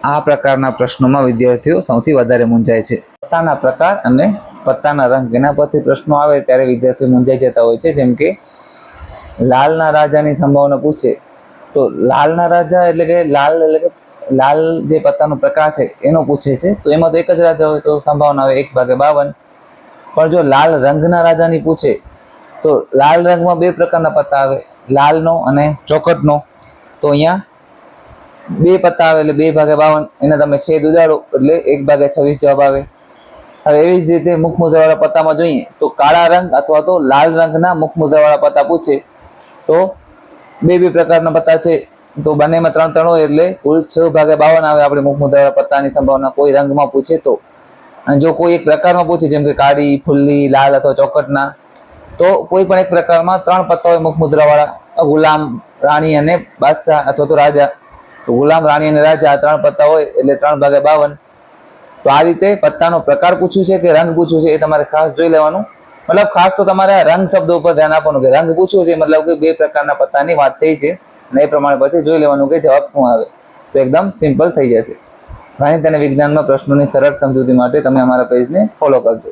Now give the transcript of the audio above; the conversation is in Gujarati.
આ પ્રકારના પ્રશ્નોમાં વિદ્યાર્થીઓ સૌથી વધારે મૂંઝાય છે. પત્તાના પ્રકાર અને પત્તાના રંગ એના પરથી પ્રશ્નો આવે ત્યારે વિદ્યાર્થીઓ મૂંઝાઈ જતા હોય છે. જેમ કે લાલના રાજાની સંભાવના પૂછે તો લાલના રાજા એટલે કે લાલ જે પત્તાનો પ્રકાર છે એનો પૂછે છે, તો એમાં તો એક જ રાજા હોય તો સંભાવના આવે 1/52. પણ જો લાલ રંગના રાજાની પૂછે તો લાલ રંગમાં બે પ્રકારના પત્તા આવે, લાલનો અને ચોકટનો. તો અહીંયા બે પત્તા આવે એટલે 2/52, એને તમે છેદ ઉડાડો એટલે 1/26 જવાબ આવે. હવે એવી જ રીતે મુખ મુદ્રાવાળા પત્તામાં જોઈએ તો કાળા રંગ અથવા તો લાલ રંગના મુખ મુદ્રાવાળા પત્તા પૂછે તો બે પ્રકારના પત્તા છે, તો બંનેમાં 3 હોય એટલે કુલ 6/52 આવે આપણે મુખ મુદ્રાવાળા પત્તાની સંભાવના કોઈ રંગમાં પૂછે તો. અને જો કોઈ એક પ્રકારમાં પૂછે જેમ કે કાળી, ફુલ્લી, લાલ અથવા ચોકટના, તો કોઈ પણ એક પ્રકારમાં 3 પત્તા હોય મુખ મુદ્રાવાળા, ગુલામ, રાણી અને બાદશાહ અથવા તો રાજા. તો ગુલામ, રાણી અને રાજા આ 3 પત્તા હોય એટલે 3/52. તો આ રીતે પત્તાનો પ્રકાર પૂછ્યું છે કે રંગ પૂછ્યું છે એ તમારે ખાસ જોઈ લેવાનું. મતલબ ખાસ તો તમારે રંગ શબ્દ ઉપર ધ્યાન આપવાનું કે રંગ પૂછ્યું છે મતલબ કે બે પ્રકારના પત્તાની વાત થઈ છે, અને એ પ્રમાણે પછી જોઈ લેવાનું કે જવાબ શું આવે. તો એકદમ સિમ્પલ થઈ જશે. ગણિત અને વિજ્ઞાનમાં પ્રશ્નોની સરળ સમજૂતી માટે તમે અમારા પેજને ફોલો કરજો.